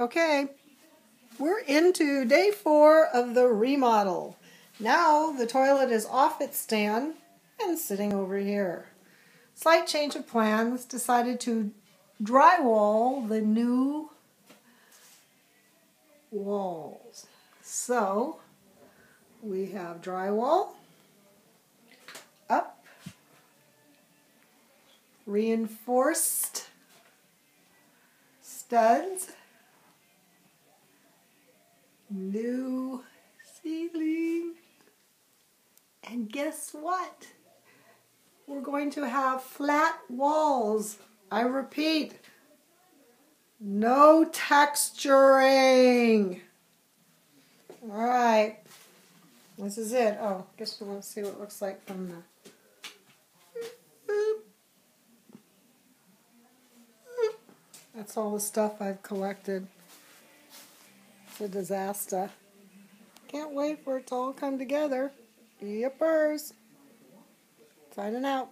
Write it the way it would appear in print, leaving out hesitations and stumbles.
Okay, we're into day 4 of the remodel. Now the toilet is off its stand and sitting over here. Slight change of plans, decided to drywall the new walls. So we have drywall, up, reinforced studs, new ceiling, and guess what? We're going to have flat walls. I repeat, no texturing. All right, this is it. Oh, guess we want to see what it looks like from the... That's all the stuff I've collected. It's a disaster. Can't wait for it to all come together. Yippers. Signing out.